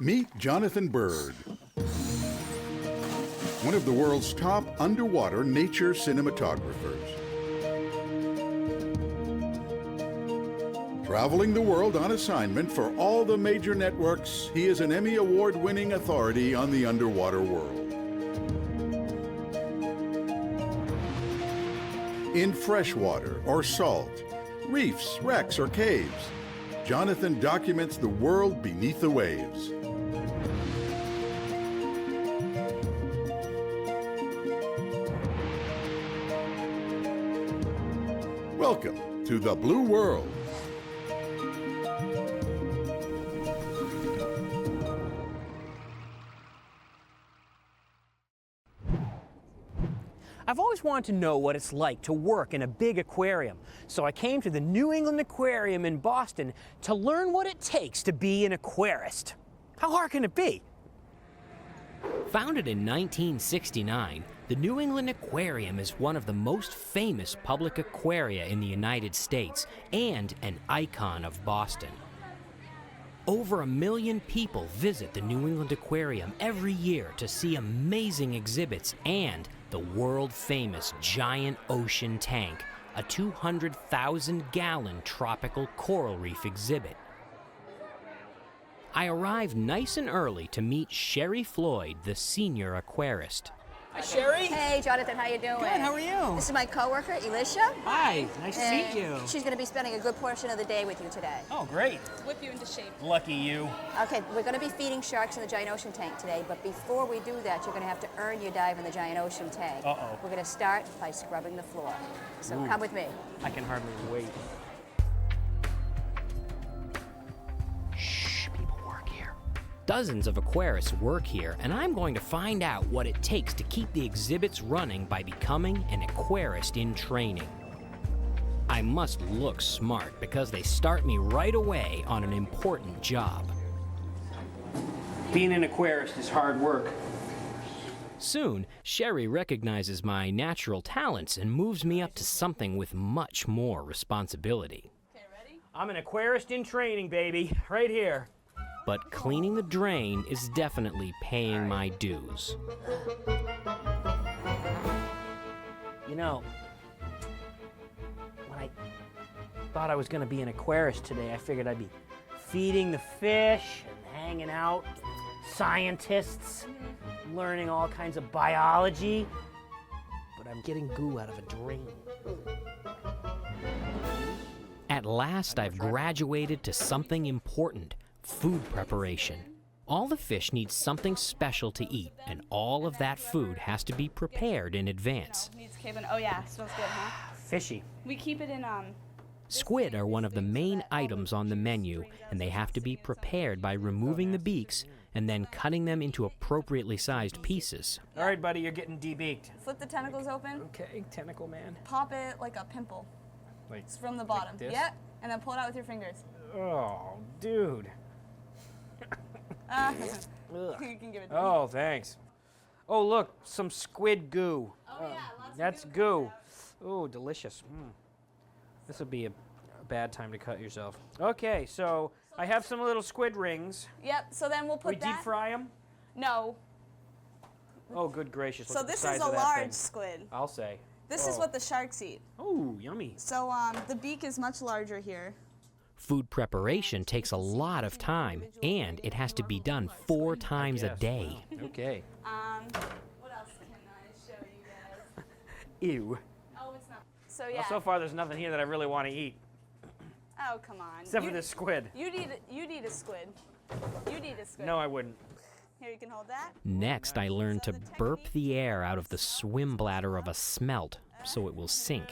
Meet Jonathan Bird, one of the world's top underwater nature cinematographers. Traveling the world on assignment for all the major networks, he is an Emmy Award-winning authority on the underwater world. In freshwater or salt, reefs, wrecks, or caves, Jonathan documents the world beneath the waves. Welcome to the Blue World. I've always wanted to know what it's like to work in a big aquarium, so I came to the New England Aquarium in Boston to learn what it takes to be an aquarist. How hard can it be? Founded in 1969, the New England Aquarium is one of the most famous public aquaria in the United States and an icon of Boston. Over 1 million people visit the New England Aquarium every year to see amazing exhibits and the world-famous giant ocean tank, a 200,000-gallon tropical coral reef exhibit. I arrived nice and early to meet Sherry Floyd, the senior aquarist. Hi, Sherry. Hey, Jonathan, how you doing? Good, how are you? This is my coworker, Elisha. Hi, nice to meet you. She's going to be spending a good portion of the day with you today. Oh, great. Whip you into shape. Lucky you. Okay, we're going to be feeding sharks in the giant ocean tank today, but before we do that, you're going to have to earn your dive in the giant ocean tank. Uh-oh. We're going to start by scrubbing the floor. So come with me. I can hardly wait. Shh, people work here. Dozens of aquarists work here, and I'm going to find out what it takes to keep the exhibits running by becoming an aquarist in training. I must look smart because they start me right away on an important job. Being an aquarist is hard work. Soon, Sherry recognizes my natural talents and moves me up to something with much more responsibility. Okay, ready? I'm an aquarist in training, baby, right here. But cleaning the drain is definitely paying my dues. You know, when I thought I was going to be an aquarist today, I figured I'd be feeding the fish and hanging out with scientists, learning all kinds of biology, but I'm getting goo out of a drain. At last, I've graduated to something important: food preparation. All the fish need something special to eat, and all of that food has to be prepared in advance. Needs cabin. Oh yeah, smells good, huh? Fishy. We keep it in Squid are one of the main items on the menu, and they have to be prepared by removing the beaks and then cutting them into appropriately sized pieces. All right, buddy, you're getting debeaked. flip the tentacles open, Okay, tentacle man. pop it like a pimple. Like, It's from the bottom. this? Yep. And then pull it out with your fingers. oh, dude. You can give it to me. Oh, thanks. Oh, look, some squid goo. Oh, yeah, lots of That's goo goo. Oh, delicious. This would be a bad time to cut yourself. Okay, so I have some little squid rings. Yep. So then we'll put We that. deep fry them? No. Oh, good gracious. Look So at the this size is a of that large thing. squid. I'll say. This is what the sharks eat. Oh, yummy. So the beak is much larger here. Food preparation takes a lot of time, and it has to be done 4 times a Yes, day. wow. Okay. What else can I show you guys? Ew. Oh, it's not. So yeah. Well, so far, there's nothing here that I really want to eat, Oh, come on. except for this squid. You'd eat a squid. You'd eat a squid. No, I wouldn't. Here, you can hold that. Next, I learned to burp the air out of the swim bladder of a smelt so it will sink.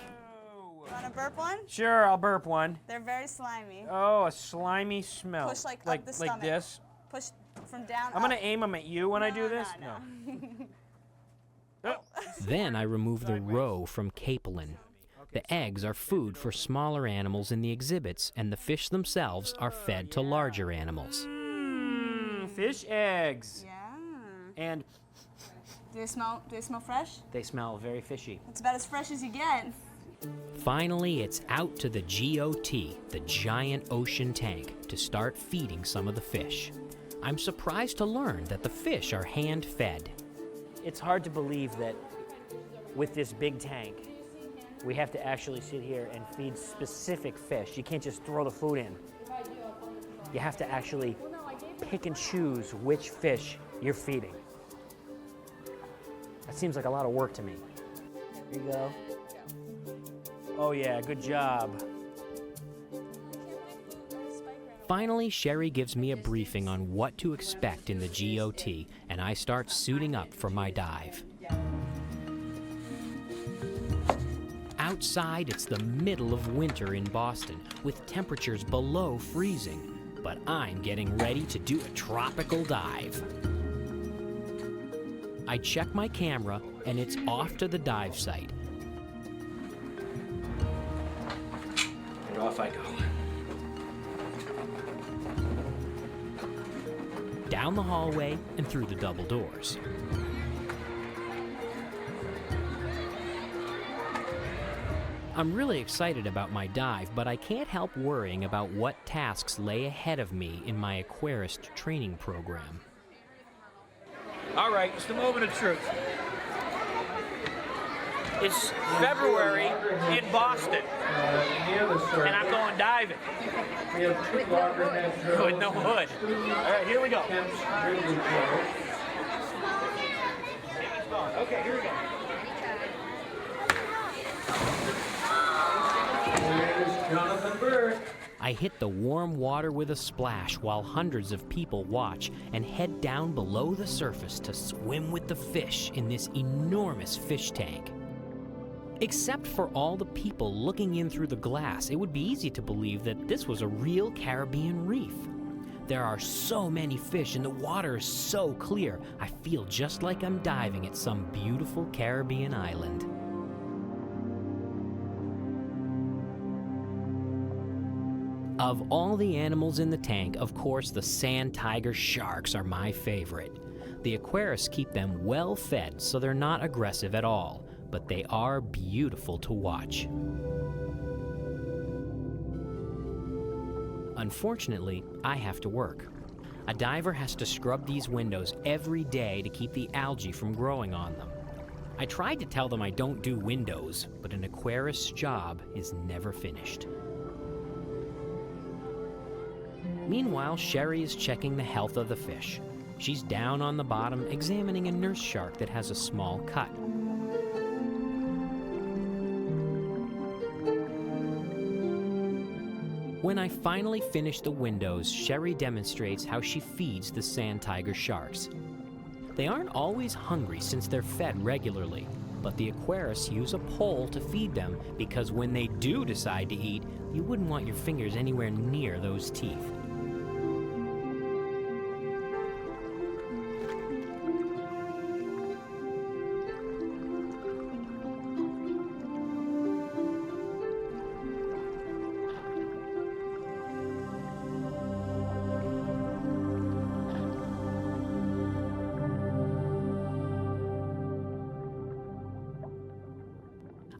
You want to burp one? Sure, I'll burp one. They're very slimy. Oh, a slimy smell. Push like up the like stomach. this. Push from down I'm gonna up. aim them at you when I do No, this. no. Oh. Then I remove the roe from capelin. The eggs are food for smaller animals in the exhibits, and the fish themselves are fed to larger animals. Fish eggs. Yeah. And Do they smell fresh? they smell very fishy. It's about as fresh as you get. Finally, it's out to the GOT, the giant ocean tank, to start feeding some of the fish. I'm surprised to learn that the fish are hand-fed. It's hard to believe that with this big tank, we have to actually sit here and feed specific fish. You can't just throw the food in. You have to actually pick and choose which fish you're feeding. That seems like a lot of work to me. Here you go. Oh yeah, good job. Finally, Sherry gives me a briefing on what to expect in the GOT, and I start suiting up for my dive. Outside, it's the middle of winter in Boston, with temperatures below freezing, but I'm getting ready to do a tropical dive. I check my camera, and it's off to the dive site. And off I go. Down the hallway and through the double doors. I'm really excited about my dive, but I can't help worrying about what tasks lay ahead of me in my Aquarist training program. All right, it's the moment of truth. It's February in Boston, and I'm going diving. We have 2 locker net With no hood. All right, here we go. Okay, here we go. I hit the warm water with a splash while hundreds of people watch and head down below the surface to swim with the fish in this enormous fish tank. Except for all the people looking in through the glass, it would be easy to believe that this was a real Caribbean reef. There are so many fish and the water is so clear, I feel just like I'm diving at some beautiful Caribbean island. Of all the animals in the tank, of course, the sand tiger sharks are my favorite. The aquarists keep them well fed, so they're not aggressive at all, but they are beautiful to watch. Unfortunately, I have to work. A diver has to scrub these windows every day to keep the algae from growing on them. I tried to tell them I don't do windows, but an aquarist's job is never finished. Meanwhile, Sherry is checking the health of the fish. She's down on the bottom, examining a nurse shark that has a small cut. When I finally finish the windows, Sherry demonstrates how she feeds the sand tiger sharks. They aren't always hungry since they're fed regularly, but the aquarists use a pole to feed them because when they do decide to eat, you wouldn't want your fingers anywhere near those teeth.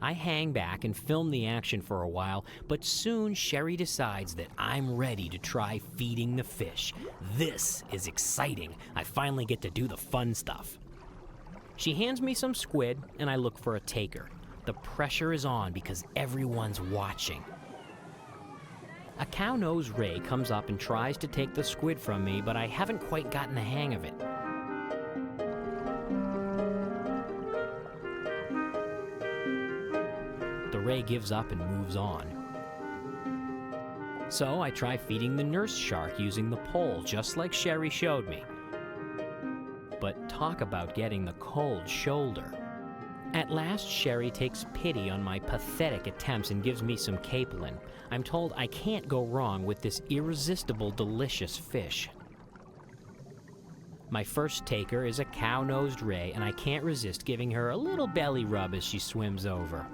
I hang back and film the action for a while, but soon Sherry decides that I'm ready to try feeding the fish. This is exciting. I finally get to do the fun stuff. She hands me some squid, and I look for a taker. The pressure is on because everyone's watching. A cow-nosed ray comes up and tries to take the squid from me, but I haven't quite gotten the hang of it. The ray gives up and moves on. So I try feeding the nurse shark using the pole, just like Sherry showed me. But talk about getting the cold shoulder. At last, Sherry takes pity on my pathetic attempts and gives me some capelin. I'm told I can't go wrong with this irresistible, delicious fish. My first taker is a cow-nosed ray, and I can't resist giving her a little belly rub as she swims over.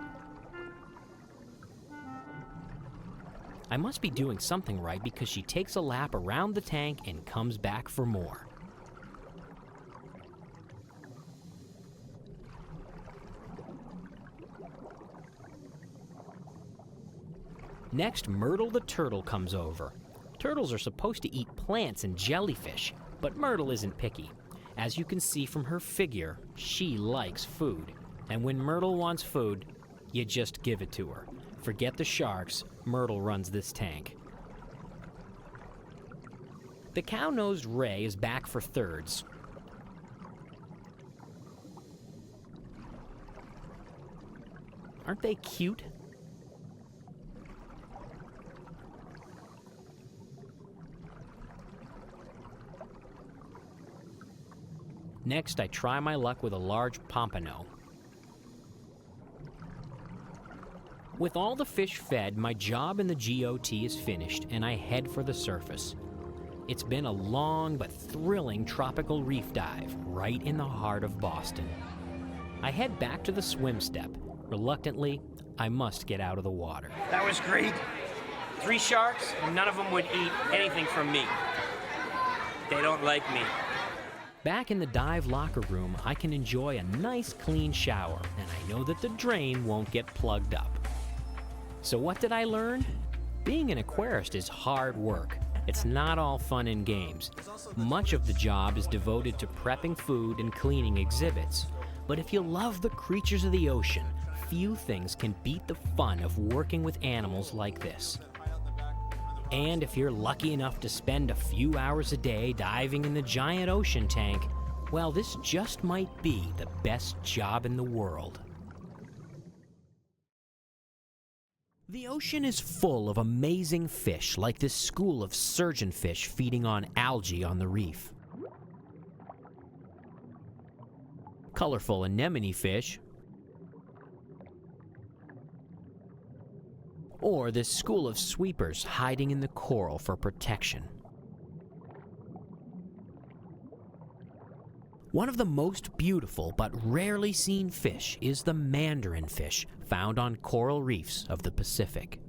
I must be doing something right because she takes a lap around the tank and comes back for more. Next, Myrtle the turtle comes over. Turtles are supposed to eat plants and jellyfish, But Myrtle isn't picky. As you can see from her figure, she likes food. And when Myrtle wants food, you just give it to her. Forget the sharks, Myrtle runs this tank. The cow-nosed ray is back for thirds. Aren't they cute? Next, I try my luck with a large pompano. With all the fish fed, my job in the GOT is finished, and I head for the surface. It's been a long but thrilling tropical reef dive right in the heart of Boston. I head back to the swim step. Reluctantly, I must get out of the water. That was great. 3 sharks, and none of them would eat anything from me. They don't like me. Back in the dive locker room, I can enjoy a nice clean shower, and I know that the drain won't get plugged up. So what did I learn? Being an aquarist is hard work. It's not all fun and games. Much of the job is devoted to prepping food and cleaning exhibits. But if you love the creatures of the ocean, few things can beat the fun of working with animals like this. And if you're lucky enough to spend a few hours a day diving in the giant ocean tank, well, this just might be the best job in the world. The ocean is full of amazing fish, like this school of surgeonfish feeding on algae on the reef. Colorful anemone fish, or this school of sweepers hiding in the coral for protection. One of the most beautiful but rarely seen fish is the Mandarin fish, found on coral reefs of the Pacific.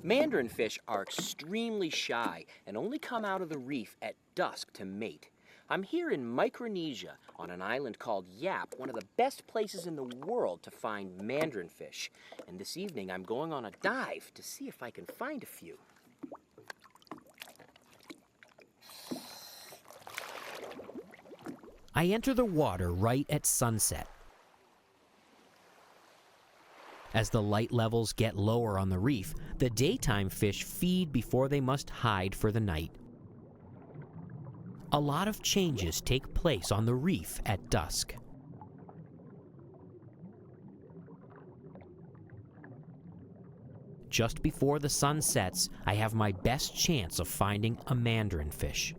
Mandarin fish are extremely shy and only come out of the reef at dusk to mate. I'm here in Micronesia on an island called Yap, one of the best places in the world to find mandarin fish. And this evening I'm going on a dive to see if I can find a few. I enter the water right at sunset. As the light levels get lower on the reef, the daytime fish feed before they must hide for the night. A lot of changes take place on the reef at dusk. Just before the sun sets, I have my best chance of finding a mandarin fish.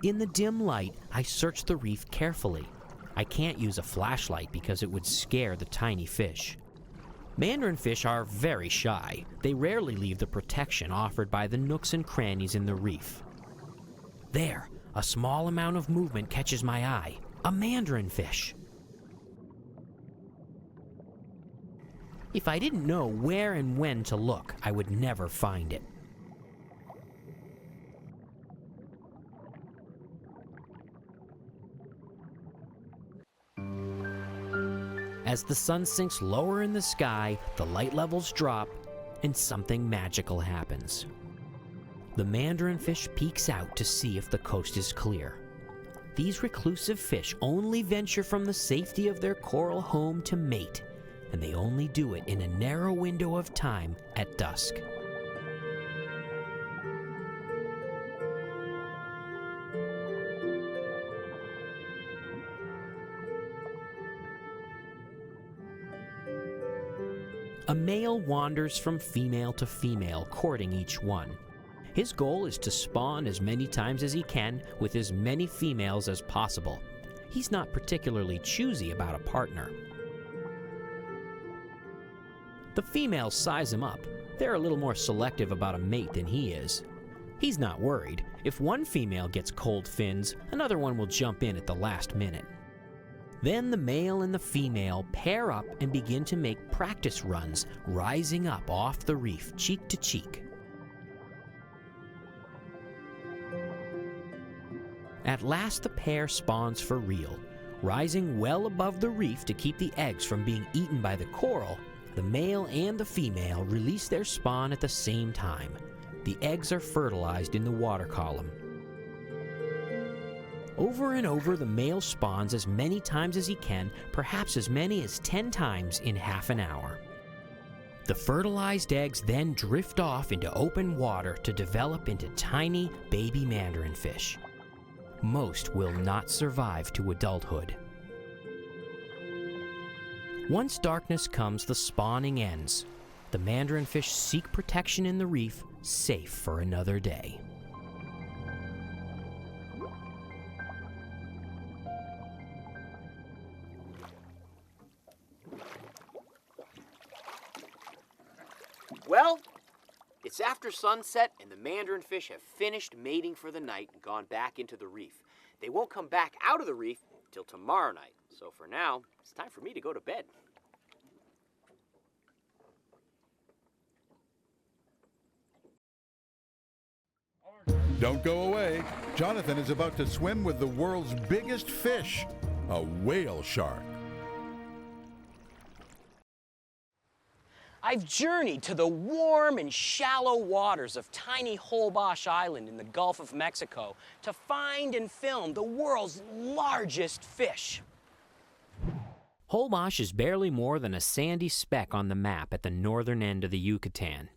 In the dim light, I search the reef carefully. I can't use a flashlight because it would scare the tiny fish. Mandarin fish are very shy. They rarely leave the protection offered by the nooks and crannies in the reef. There, a small amount of movement catches my eye. A mandarin fish. If I didn't know where and when to look, I would never find it. As the sun sinks lower in the sky, the light levels drop, and something magical happens. The mandarin fish peeks out to see if the coast is clear. These reclusive fish only venture from the safety of their coral home to mate, and they only do it in a narrow window of time at dusk. A male wanders from female to female, courting each one. His goal is to spawn as many times as he can with as many females as possible. He's not particularly choosy about a partner. The females size him up. They're a little more selective about a mate than he is. He's not worried. If one female gets cold fins, another one will jump in at the last minute. Then the male and the female pair up and begin to make practice runs, rising up off the reef, cheek to cheek. At last the pair spawns for real. Rising well above the reef to keep the eggs from being eaten by the coral, the male and the female release their spawn at the same time. the eggs are fertilized in the water column. Over and over, the male spawns as many times as he can, perhaps as many as 10 times in half an hour. The fertilized eggs then drift off into open water to develop into tiny baby mandarin fish. Most will not survive to adulthood. Once darkness comes, the spawning ends. The mandarin fish seek protection in the reef, safe for another day. Well, it's after sunset and the mandarin fish have finished mating for the night and gone back into the reef. They won't come back out of the reef till tomorrow night. So for now, it's time for me to go to bed. Don't go away. Jonathan is about to swim with the world's biggest fish, a whale shark. I've journeyed to the warm and shallow waters of tiny Holbox Island in the Gulf of Mexico to find and film the world's largest fish. Holbox is barely more than a sandy speck on the map at the northern end of the Yucatan.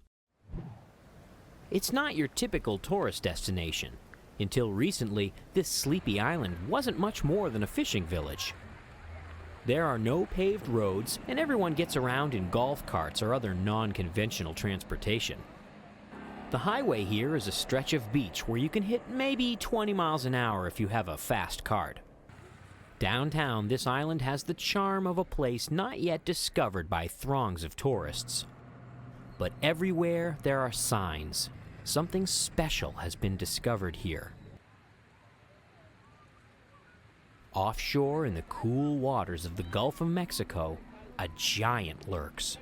It's not your typical tourist destination. Until recently, this sleepy island wasn't much more than a fishing village. There are no paved roads, and everyone gets around in golf carts or other non-conventional transportation. The highway here is a stretch of beach where you can hit maybe 20 miles an hour if you have a fast card. Downtown, this island has the charm of a place not yet discovered by throngs of tourists. But everywhere there are signs. Something special has been discovered here. Offshore in the cool waters of the Gulf of Mexico, a giant lurks.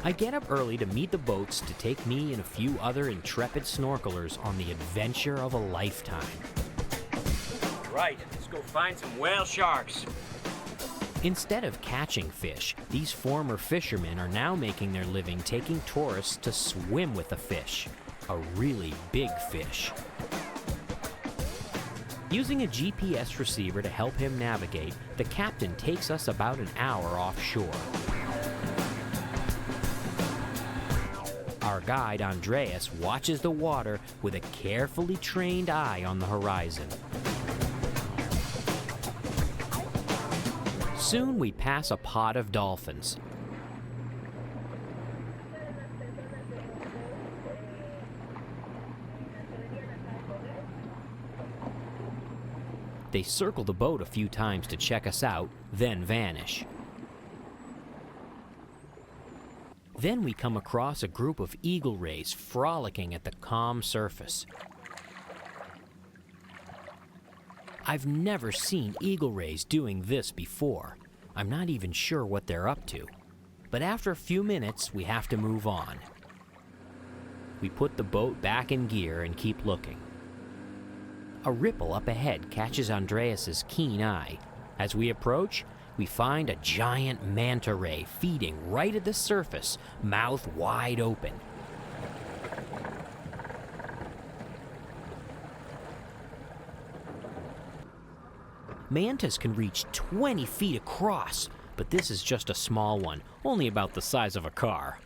I get up early to meet the boats to take me and a few other intrepid snorkelers on the adventure of a lifetime. Right, let's go find some whale sharks. Instead of catching fish, these former fishermen are now making their living taking tourists to swim with a fish, a really big fish. Using a GPS receiver to help him navigate, the captain takes us about an hour offshore. Our guide, Andreas, watches the water with a carefully trained eye on the horizon. Soon we pass a pod of dolphins. They circle the boat a few times to check us out, then vanish. Then we come across a group of eagle rays frolicking at the calm surface. I've never seen eagle rays doing this before. I'm not even sure what they're up to. But after a few minutes, we have to move on. We put the boat back in gear and keep looking. A ripple up ahead catches Andreas's keen eye. As we approach, we find a giant manta ray feeding right at the surface, mouth wide open. Mantas can reach 20 feet across, but this is just a small one, only about the size of a car.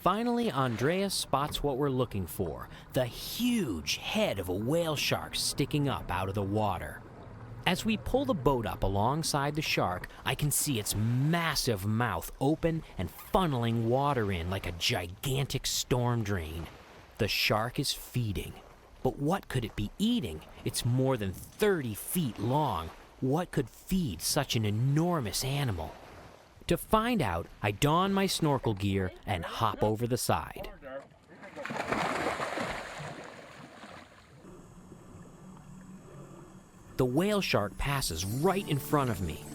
Finally, Andreas spots what we're looking for, the huge head of a whale shark sticking up out of the water. As we pull the boat up alongside the shark, I can see its massive mouth open and funneling water in like a gigantic storm drain. The shark is feeding. But what could it be eating? It's more than 30 feet long. What could feed such an enormous animal? To find out, I don my snorkel gear and hop over the side. The whale shark passes right in front of me.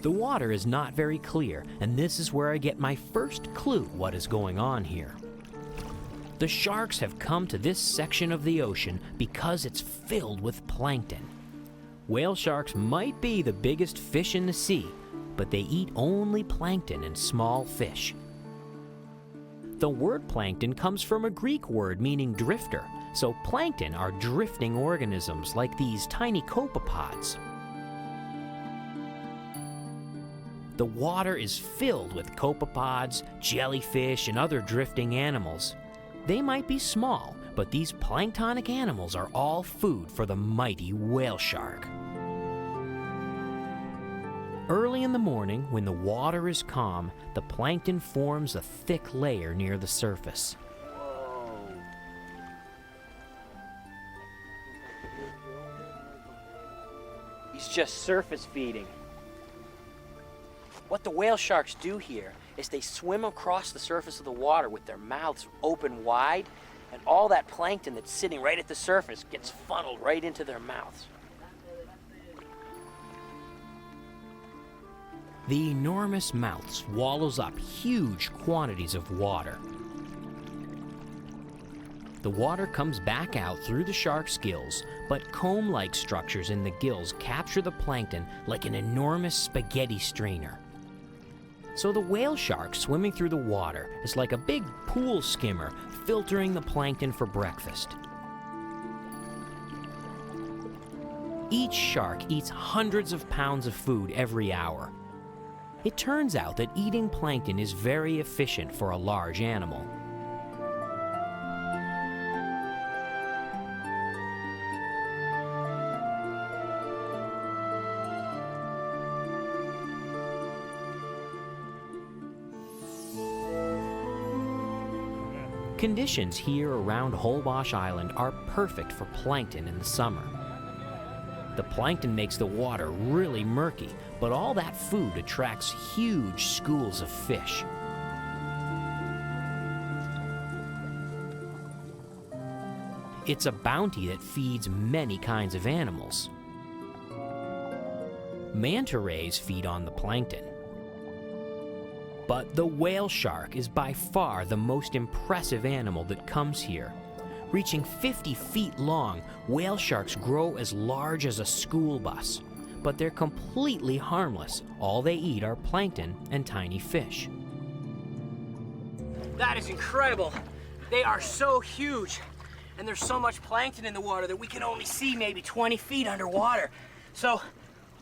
The water is not very clear, and this is where I get my first clue what is going on here. The sharks have come to this section of the ocean because it's filled with plankton. Whale sharks might be the biggest fish in the sea, but they eat only plankton and small fish. The word plankton comes from a Greek word meaning drifter, so plankton are drifting organisms like these tiny copepods. The water is filled with copepods, jellyfish, and other drifting animals. They might be small, but these planktonic animals are all food for the mighty whale shark. Early in the morning, when the water is calm, the plankton forms a thick layer near the surface. He's just surface feeding. What the whale sharks do here is they swim across the surface of the water with their mouths open wide, and all that plankton that's sitting right at the surface gets funneled right into their mouths. The enormous mouth swallows up huge quantities of water. The water comes back out through the shark's gills, but comb-like structures in the gills capture the plankton like an enormous spaghetti strainer. So the whale shark swimming through the water is like a big pool skimmer filtering the plankton for breakfast. Each shark eats hundreds of pounds of food every hour. It turns out that eating plankton is very efficient for a large animal. Conditions here around Holbox Island are perfect for plankton in the summer. The plankton makes the water really murky, but all that food attracts huge schools of fish. It's a bounty that feeds many kinds of animals. Manta rays feed on the plankton. But the whale shark is by far the most impressive animal that comes here. Reaching 50 feet long, whale sharks grow as large as a school bus. But they're completely harmless. All they eat are plankton and tiny fish. That is incredible. They are so huge. And there's so much plankton in the water that we can only see maybe 20 feet underwater. So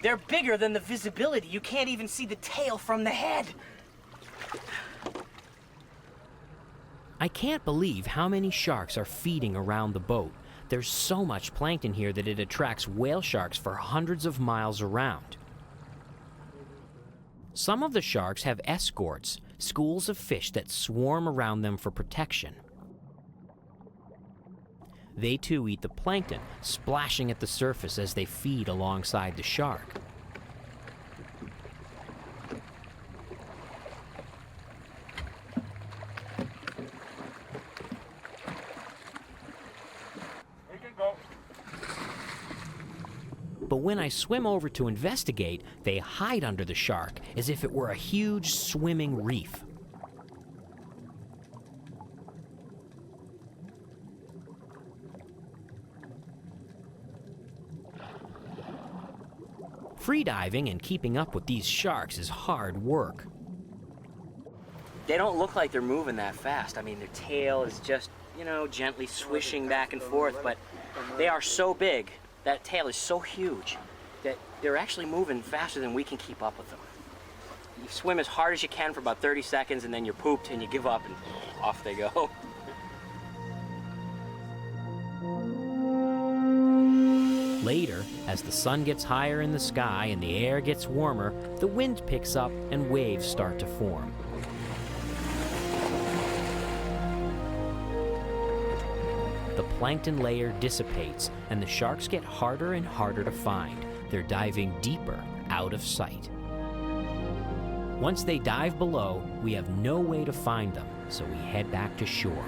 they're bigger than the visibility. You can't even see the tail from the head. I can't believe how many sharks are feeding around the boat. There's so much plankton here that it attracts whale sharks for hundreds of miles around. Some of the sharks have escorts, schools of fish that swarm around them for protection. They too eat the plankton, splashing at the surface as they feed alongside the shark. But when I swim over to investigate, they hide under the shark as if it were a huge swimming reef. Freediving and keeping up with these sharks is hard work. They don't look like they're moving that fast. I mean, their tail is just, gently swishing back and forth, but they are so big. That tail is so huge that they're actually moving faster than we can keep up with them. You swim as hard as you can for about 30 seconds and then you're pooped and you give up and off they go. Later, as the sun gets higher in the sky and the air gets warmer, the wind picks up and waves start to form. The plankton layer dissipates, and the sharks get harder and harder to find. They're diving deeper, out of sight. Once they dive below, we have no way to find them, so we head back to shore.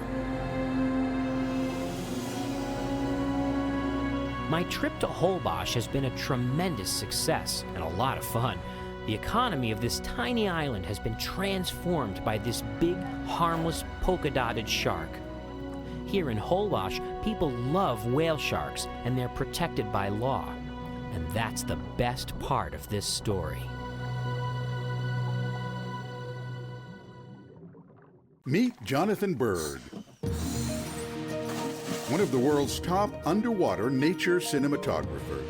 My trip to Holbox has been a tremendous success and a lot of fun. The economy of this tiny island has been transformed by this big, harmless, polka-dotted shark. Here in Holbox, people love whale sharks, and they're protected by law. And that's the best part of this story. Meet Jonathan Bird, one of the world's top underwater nature cinematographers.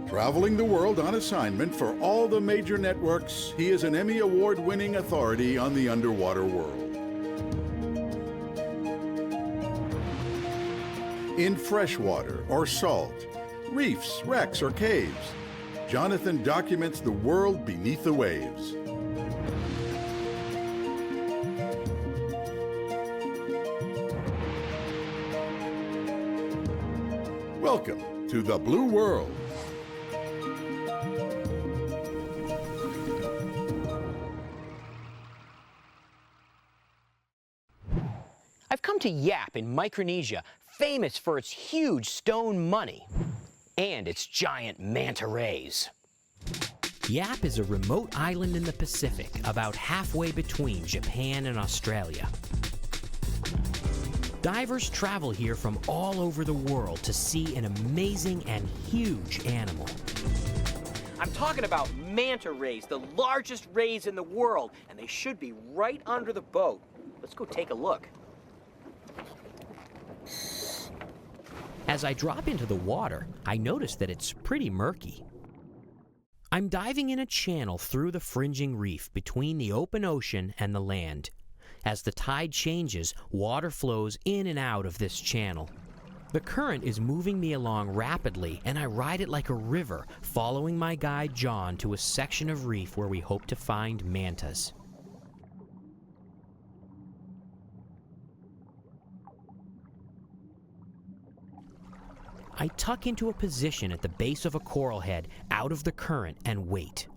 Traveling the world on assignment for all the major networks, he is an Emmy Award-winning authority on the underwater world. In freshwater or salt, reefs, wrecks, or caves, Jonathan documents the world beneath the waves. Welcome to the Blue World. I've come to Yap in Micronesia, famous for its huge stone money and its giant manta rays. Yap is a remote island in the Pacific, about halfway between Japan and Australia. Divers travel here from all over the world to see an amazing and huge animal. I'm talking about manta rays, the largest rays in the world, and they should be right under the boat. Let's go take a look. As I drop into the water, I notice that it's pretty murky. I'm diving in a channel through the fringing reef between the open ocean and the land. As the tide changes, water flows in and out of this channel. The current is moving me along rapidly, and I ride it like a river, following my guide John to a section of reef where we hope to find mantas. I tuck into a position at the base of a coral head, out of the current, and wait.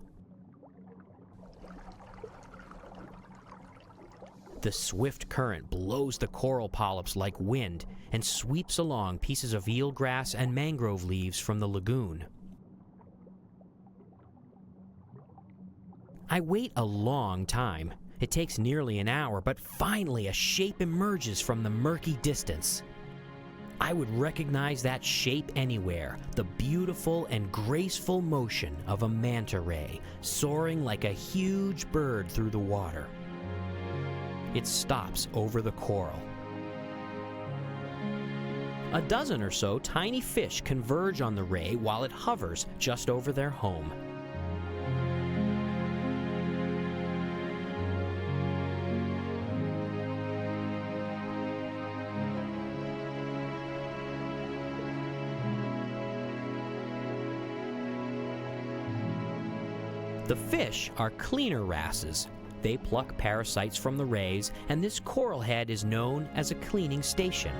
The swift current blows the coral polyps like wind and sweeps along pieces of eelgrass and mangrove leaves from the lagoon. I wait a long time. It takes nearly an hour, but finally a shape emerges from the murky distance. I would recognize that shape anywhere, the beautiful and graceful motion of a manta ray, soaring like a huge bird through the water. It stops over the coral. A dozen or so tiny fish converge on the ray while it hovers just over their home. The fish are cleaner wrasses. They pluck parasites from the rays, and this coral head is known as a cleaning station.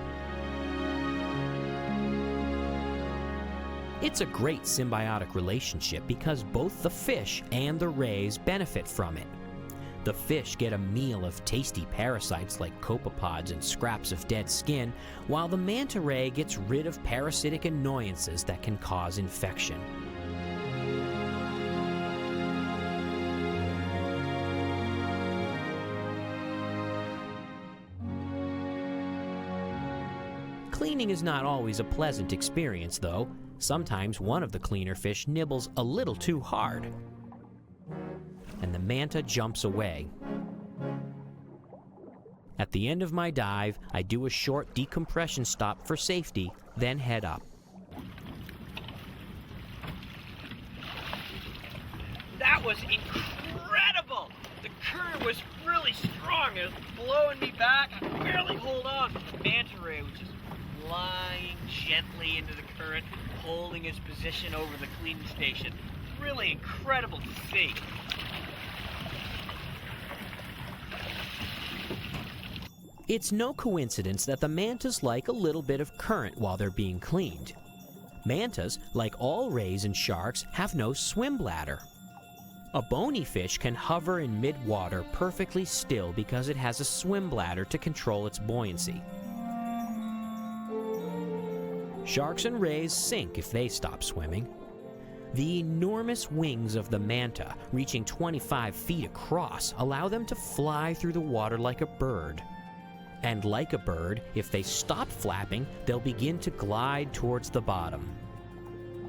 It's a great symbiotic relationship because both the fish and the rays benefit from it. The fish get a meal of tasty parasites like copepods and scraps of dead skin, while the manta ray gets rid of parasitic annoyances that can cause infection. Cleaning is not always a pleasant experience, though. Sometimes one of the cleaner fish nibbles a little too hard, and the manta jumps away. At the end of my dive, I do a short decompression stop for safety, then head up. That was incredible! The current was really strong. It was blowing me back. I could barely hold on. The manta ray was just flying gently into the current, holding his position over the cleaning station. Really incredible to see. It's no coincidence that the mantas like a little bit of current while they're being cleaned. Mantas, like all rays and sharks, have no swim bladder. A bony fish can hover in mid-water perfectly still because it has a swim bladder to control its buoyancy. Sharks and rays sink if they stop swimming. The enormous wings of the manta, reaching 25 feet across, allow them to fly through the water like a bird. And like a bird, if they stop flapping, they'll begin to glide towards the bottom.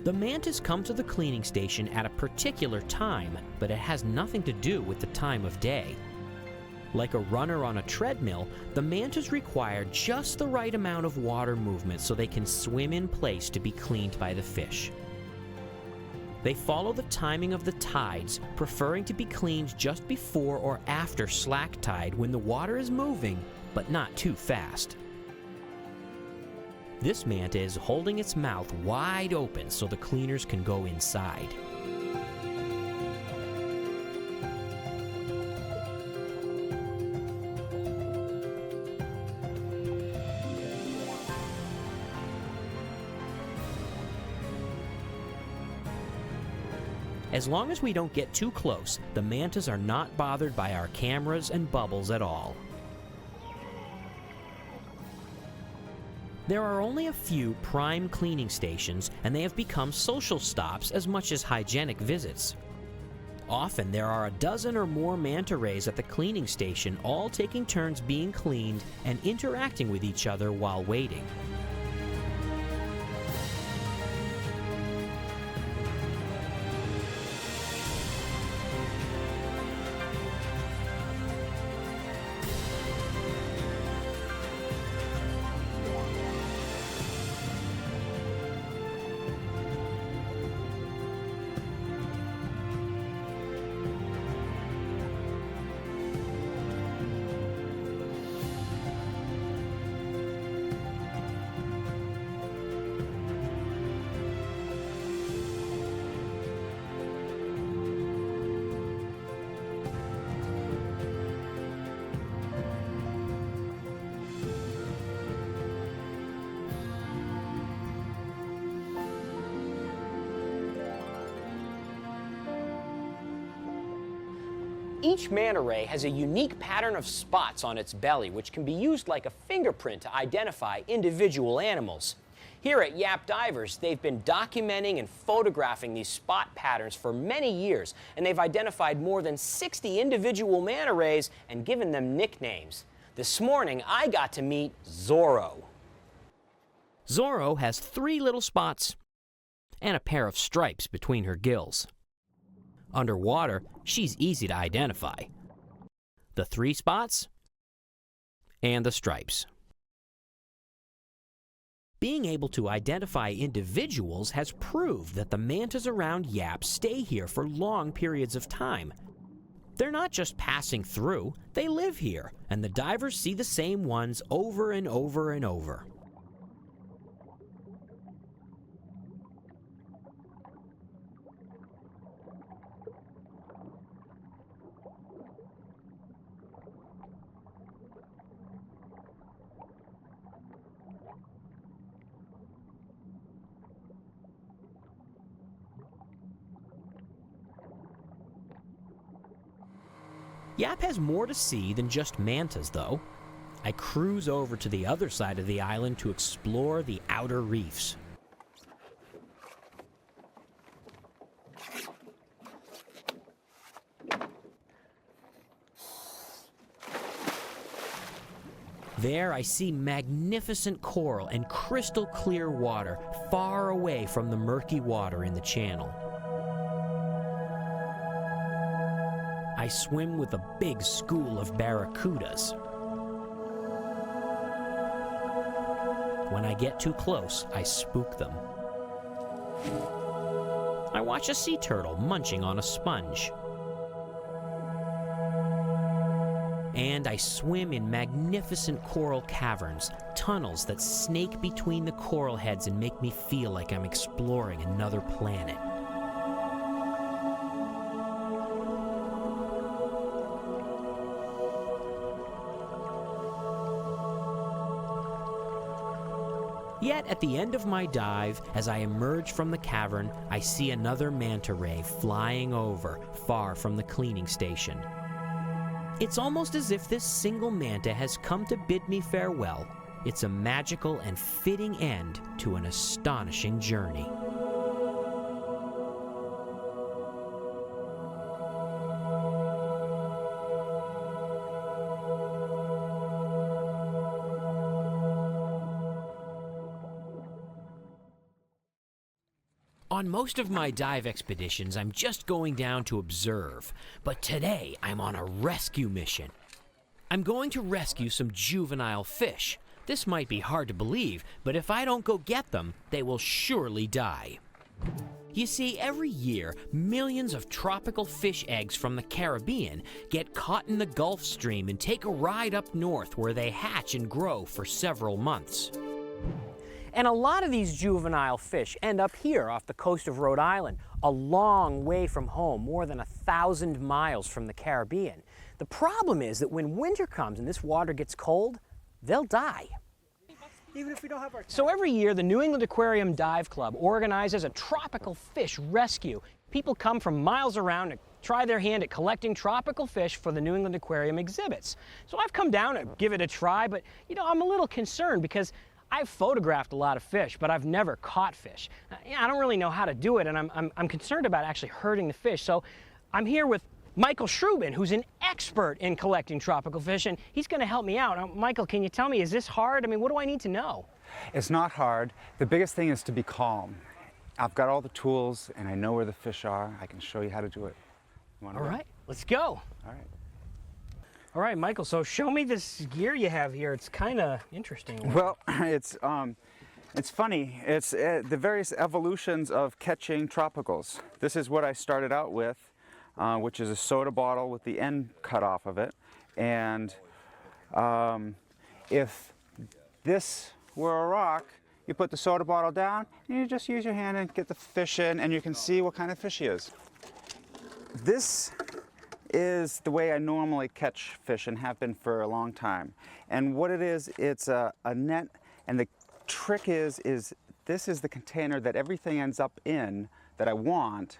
The mantas come to the cleaning station at a particular time, but it has nothing to do with the time of day. Like a runner on a treadmill, the mantas require just the right amount of water movement so they can swim in place to be cleaned by the fish. They follow the timing of the tides, preferring to be cleaned just before or after slack tide when the water is moving, but not too fast. This manta is holding its mouth wide open so the cleaners can go inside. As long as we don't get too close, the mantas are not bothered by our cameras and bubbles at all. There are only a few prime cleaning stations, and they have become social stops as much as hygienic visits. Often there are a dozen or more manta rays at the cleaning station, all taking turns being cleaned and interacting with each other while waiting. Each manta ray has a unique pattern of spots on its belly, which can be used like a fingerprint to identify individual animals. Here at Yap Divers, they've been documenting and photographing these spot patterns for many years, and they've identified more than 60 individual manta rays and given them nicknames. This morning, I got to meet Zorro. Zorro has 3 little spots and a pair of stripes between her gills. Underwater, she's easy to identify. The 3 spots and the stripes. Being able to identify individuals has proved that the mantas around Yap stay here for long periods of time. They're not just passing through, they live here, and the divers see the same ones over and over and over. Yap has more to see than just mantas, though. I cruise over to the other side of the island to explore the outer reefs. There I see magnificent coral and crystal clear water far away from the murky water in the channel. I swim with a big school of barracudas. When I get too close, I spook them. I watch a sea turtle munching on a sponge. And I swim in magnificent coral caverns, tunnels that snake between the coral heads and make me feel like I'm exploring another planet. Yet at the end of my dive, as I emerge from the cavern, I see another manta ray flying over, far from the cleaning station. It's almost as if this single manta has come to bid me farewell. It's a magical and fitting end to an astonishing journey. On most of my dive expeditions, I'm just going down to observe, but today I'm on a rescue mission. I'm going to rescue some juvenile fish. This might be hard to believe, but if I don't go get them, they will surely die. You see, every year, millions of tropical fish eggs from the Caribbean get caught in the Gulf Stream and take a ride up north where they hatch and grow for several months. And a lot of these juvenile fish end up here off the coast of Rhode Island, a long way from home, more than 1,000 miles from the Caribbean. The problem is that when winter comes and this water gets cold, they'll die. Even if we don't have our So every year, the New England Aquarium Dive Club organizes a tropical fish rescue. People come from miles around to try their hand at collecting tropical fish for the New England Aquarium exhibits. So I've come down to give it a try, but I'm a little concerned because I've photographed a lot of fish, but I've never caught fish. I don't really know how to do it, and I'm concerned about actually hurting the fish. So I'm here with Michael Shrubin, who's an expert in collecting tropical fish, and he's going to help me out. Now, Michael, can you tell me, is this hard? I mean, what do I need to know? It's not hard. The biggest thing is to be calm. I've got all the tools, and I know where the fish are. I can show you how to do it. All right, let's go. All right. All right, Michael, so show me this gear you have here. It's kind of interesting. Well, it's funny. It's the various evolutions of catching tropicals. This is what I started out with, which is a soda bottle with the end cut off of it. And if this were a rock, you put the soda bottle down, and you just use your hand and get the fish in, and you can see what kind of fish he is. This is the way I normally catch fish and have been for a long time. And what it is, it's a net, and the trick is this is the container that everything ends up in that I want,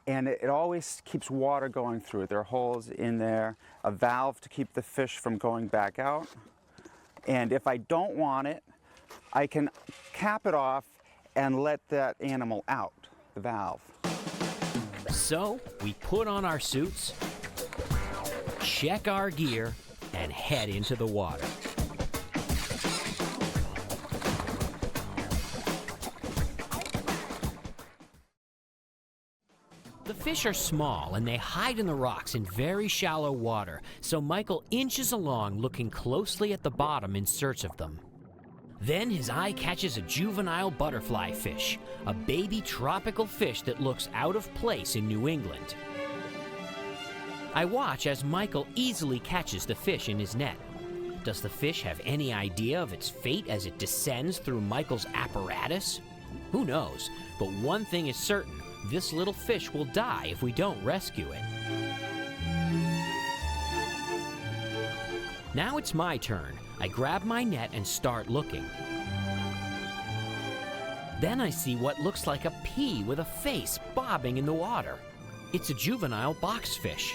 and it always keeps water going through it. There are holes in there, a valve to keep the fish from going back out. And if I don't want it, I can cap it off and let that animal out, the valve. So, we put on our suits, check our gear, and head into the water. The fish are small and they hide in the rocks in very shallow water, so Michael inches along looking closely at the bottom in search of them. Then his eye catches a juvenile butterfly fish, a baby tropical fish that looks out of place in New England. I watch as Michael easily catches the fish in his net. Does the fish have any idea of its fate as it descends through Michael's apparatus? Who knows, but one thing is certain, this little fish will die if we don't rescue it. Now it's my turn. I grab my net and start looking. Then I see what looks like a pea with a face bobbing in the water. It's a juvenile boxfish.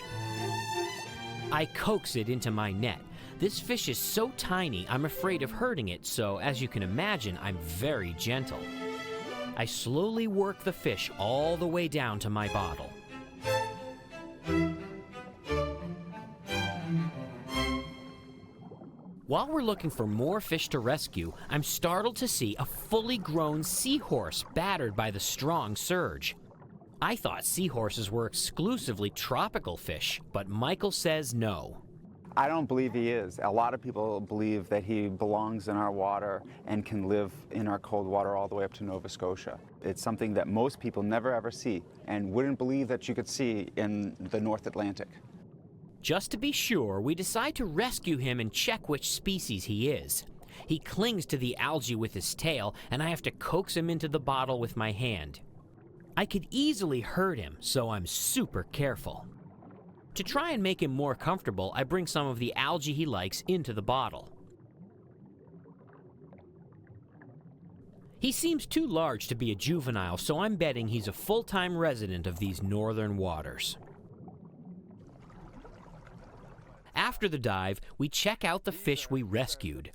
I coax it into my net. This fish is so tiny, I'm afraid of hurting it, so as you can imagine, I'm very gentle. I slowly work the fish all the way down to my bottle. While we're looking for more fish to rescue, I'm startled to see a fully grown seahorse battered by the strong surge. I thought seahorses were exclusively tropical fish, but Michael says no. I don't believe he is. A lot of people believe that he belongs in our water and can live in our cold water all the way up to Nova Scotia. It's something that most people never ever see and wouldn't believe that you could see in the North Atlantic. Just to be sure, we decide to rescue him and check which species he is. He clings to the algae with his tail, and I have to coax him into the bottle with my hand. I could easily hurt him, so I'm super careful. To try and make him more comfortable, I bring some of the algae he likes into the bottle. He seems too large to be a juvenile, so I'm betting he's a full-time resident of these northern waters. After the dive, we check out the fish we rescued.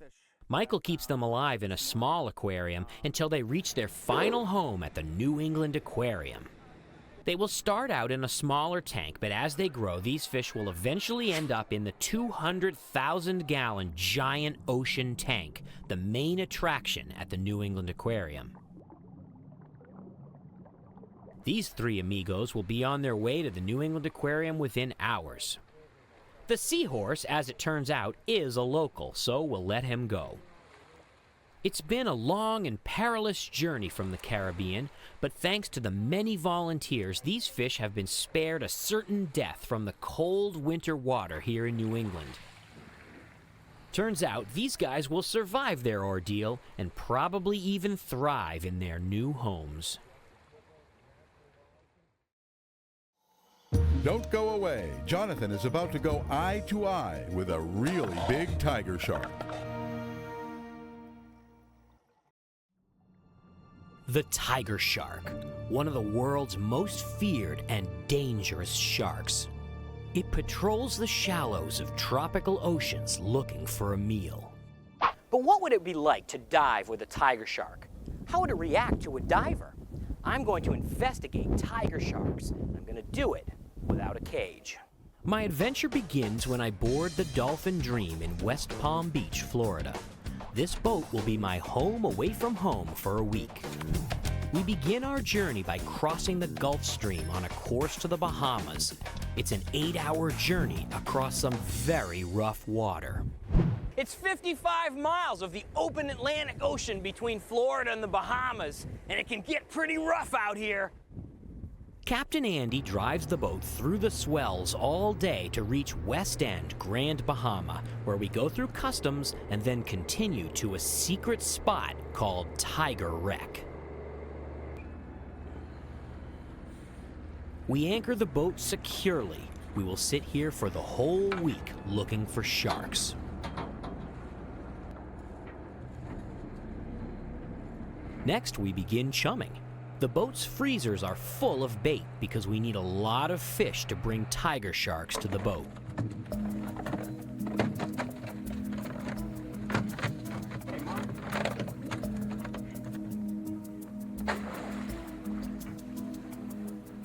Michael keeps them alive in a small aquarium until they reach their final home at the New England Aquarium. They will start out in a smaller tank, but as they grow, these fish will eventually end up in the 200,000-gallon giant ocean tank, the main attraction at the New England Aquarium. These three amigos will be on their way to the New England Aquarium within hours. The seahorse, as it turns out, is a local, so we'll let him go. It's been a long and perilous journey from the Caribbean, but thanks to the many volunteers, these fish have been spared a certain death from the cold winter water here in New England. Turns out these guys will survive their ordeal and probably even thrive in their new homes. Don't go away. Jonathan is about to go eye to eye with a really big tiger shark. The tiger shark, one of the world's most feared and dangerous sharks. It patrols the shallows of tropical oceans looking for a meal. But what would it be like to dive with a tiger shark? How would it react to a diver? I'm going to investigate tiger sharks. I'm going to do it without a cage. My adventure begins when I board the Dolphin Dream in West Palm Beach, Florida. This boat will be my home away from home for a week. We begin our journey by crossing the Gulf Stream on a course to the Bahamas. It's an 8-hour journey across some very rough water. It's 55 miles of the open Atlantic Ocean between Florida and the Bahamas, and it can get pretty rough out here. Captain Andy drives the boat through the swells all day to reach West End, Grand Bahama, where we go through customs and then continue to a secret spot called Tiger Wreck. We anchor the boat securely. We will sit here for the whole week looking for sharks. Next, we begin chumming. The boat's freezers are full of bait because we need a lot of fish to bring tiger sharks to the boat.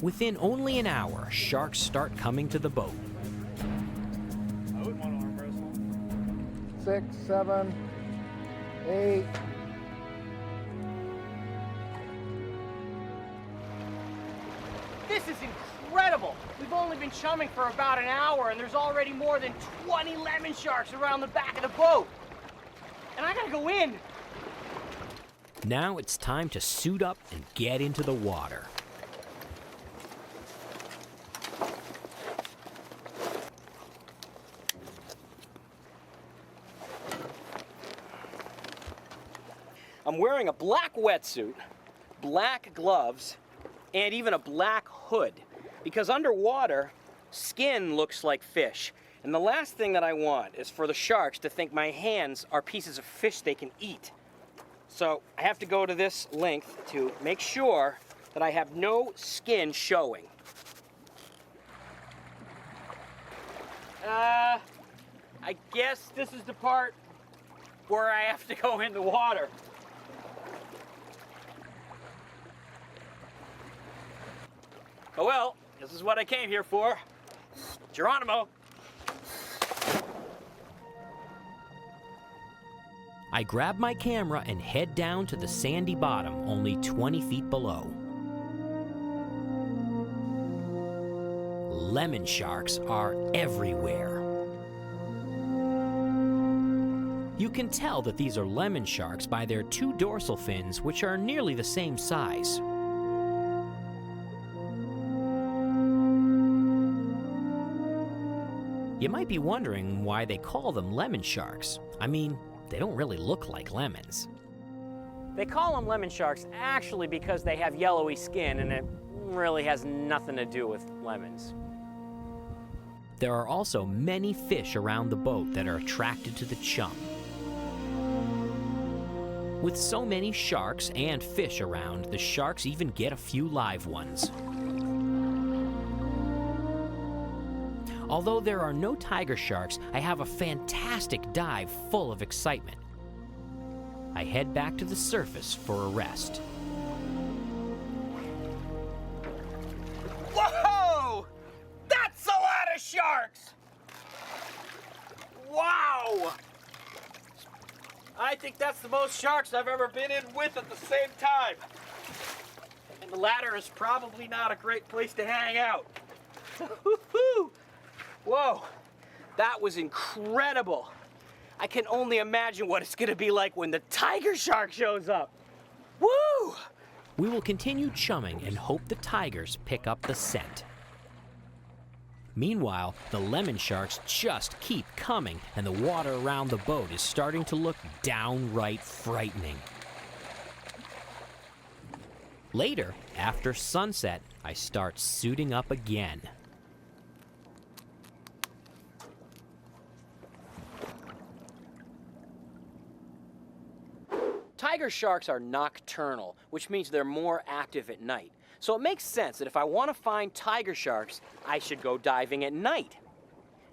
Within only an hour, sharks start coming to the boat. 6, 7, 8. This is incredible. We've only been chumming for about an hour and there's already more than 20 lemon sharks around the back of the boat. And I gotta go in. Now it's time to suit up and get into the water. I'm wearing a black wetsuit, black gloves, and even a black hood, because underwater, skin looks like fish. And the last thing that I want is for the sharks to think my hands are pieces of fish they can eat. So I have to go to this length to make sure that I have no skin showing. I guess this is the part where I have to go in the water. Oh well, this is what I came here for. Geronimo. I grab my camera and head down to the sandy bottom, only 20 feet below. Lemon sharks are everywhere. You can tell that these are lemon sharks by their two dorsal fins, which are nearly the same size. You might be wondering why they call them lemon sharks. I mean, they don't really look like lemons. They call them lemon sharks actually because they have yellowy skin and it really has nothing to do with lemons. There are also many fish around the boat that are attracted to the chum. With so many sharks and fish around, the sharks even get a few live ones. Although there are no tiger sharks, I have a fantastic dive full of excitement. I head back to the surface for a rest. Whoa! That's a lot of sharks! Wow! I think that's the most sharks I've ever been in with at the same time. And the ladder is probably not a great place to hang out. Woo-hoo! Whoa, that was incredible. I can only imagine what it's gonna be like when the tiger shark shows up. Woo! We will continue chumming and hope the tigers pick up the scent. Meanwhile, the lemon sharks just keep coming, and the water around the boat is starting to look downright frightening. Later, after sunset, I start suiting up again. Tiger sharks are nocturnal, which means they're more active at night. So it makes sense that if I want to find tiger sharks, I should go diving at night.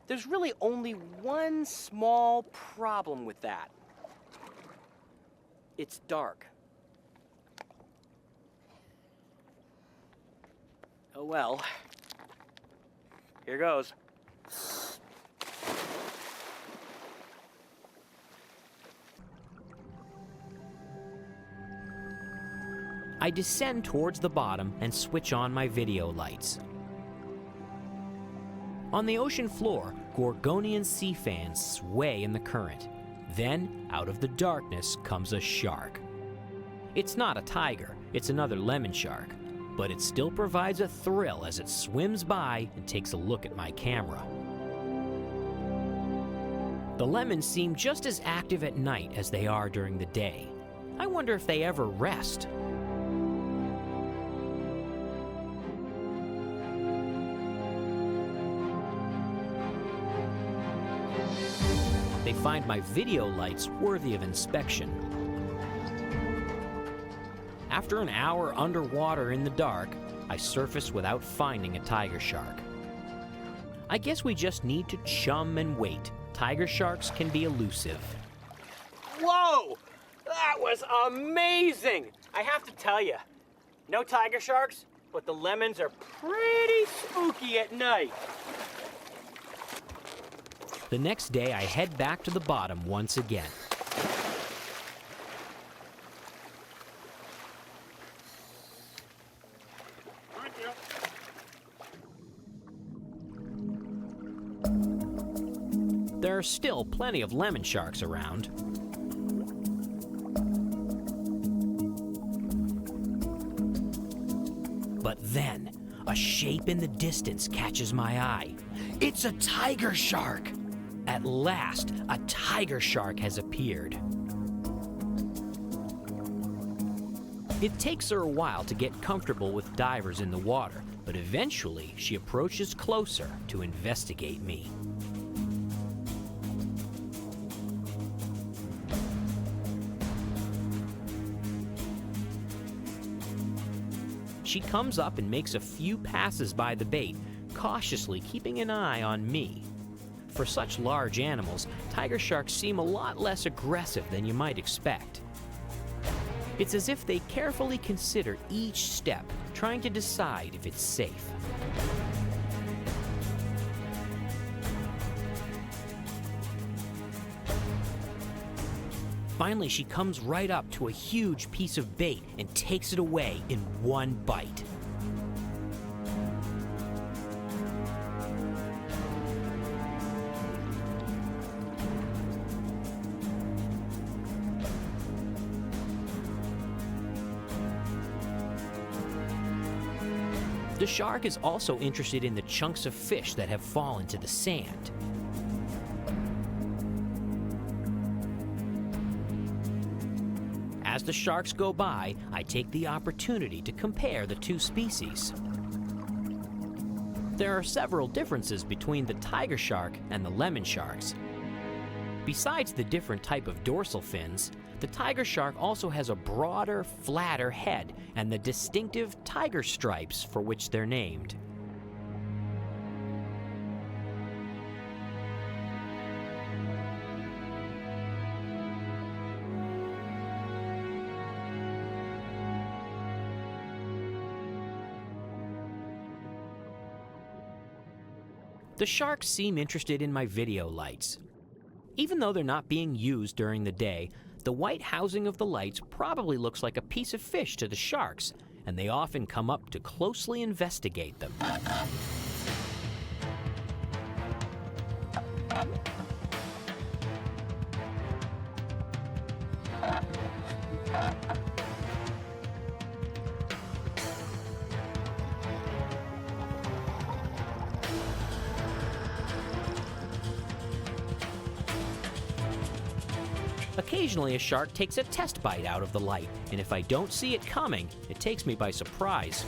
There's really only one small problem with that. It's dark. Oh well. Here goes. I descend towards the bottom and switch on my video lights. On the ocean floor, Gorgonian sea fans sway in the current. Then, out of the darkness comes a shark. It's not a tiger, it's another lemon shark, but it still provides a thrill as it swims by and takes a look at my camera. The lemons seem just as active at night as they are during the day. I wonder if they ever rest. They find my video lights worthy of inspection. After an hour underwater in the dark, I surface without finding a tiger shark. I guess we just need to chum and wait. Tiger sharks can be elusive. Whoa! That was amazing! I have to tell you, no tiger sharks, but the lemons are pretty spooky at night. The next day, I head back to the bottom once again. There are still plenty of lemon sharks around. But then, a shape in the distance catches my eye. It's a tiger shark! At last, a tiger shark has appeared. It takes her a while to get comfortable with divers in the water, but eventually she approaches closer to investigate me. She comes up and makes a few passes by the bait, cautiously keeping an eye on me. For such large animals, tiger sharks seem a lot less aggressive than you might expect. It's as if they carefully consider each step, trying to decide if it's safe. Finally, she comes right up to a huge piece of bait and takes it away in one bite. The shark is also interested in the chunks of fish that have fallen to the sand. As the sharks go by, I take the opportunity to compare the two species. There are several differences between the tiger shark and the lemon sharks. Besides the different type of dorsal fins, the tiger shark also has a broader, flatter head and the distinctive tiger stripes for which they're named. The sharks seem interested in my video lights. Even though they're not being used during the day, the white housing of the lights probably looks like a piece of fish to the sharks, and they often come up to closely investigate them. Occasionally, a shark takes a test bite out of the light, and if I don't see it coming, it takes me by surprise.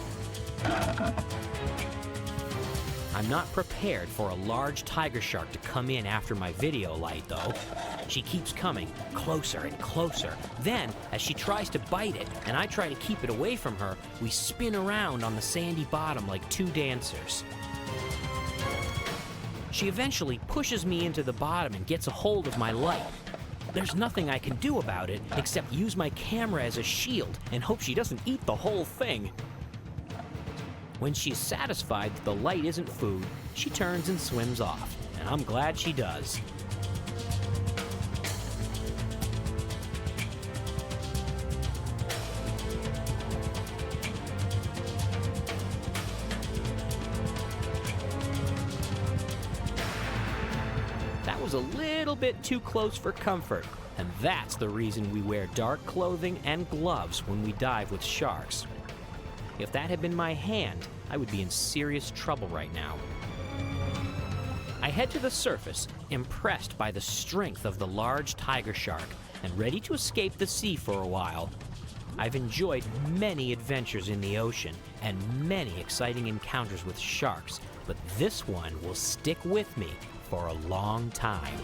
I'm not prepared for a large tiger shark to come in after my video light, though. She keeps coming closer and closer. Then, as she tries to bite it, and I try to keep it away from her, we spin around on the sandy bottom like two dancers. She eventually pushes me into the bottom and gets a hold of my light. There's nothing I can do about it except use my camera as a shield and hope she doesn't eat the whole thing. When she's satisfied that the light isn't food, she turns and swims off, and I'm glad she does. That was a little bit too close for comfort, and that's the reason we wear dark clothing and gloves when we dive with sharks. If that had been my hand, I would be in serious trouble right now. I head to the surface, impressed by the strength of the large tiger shark, and ready to escape the sea for a while. I've enjoyed many adventures in the ocean and many exciting encounters with sharks, but this one will stick with me for a long time.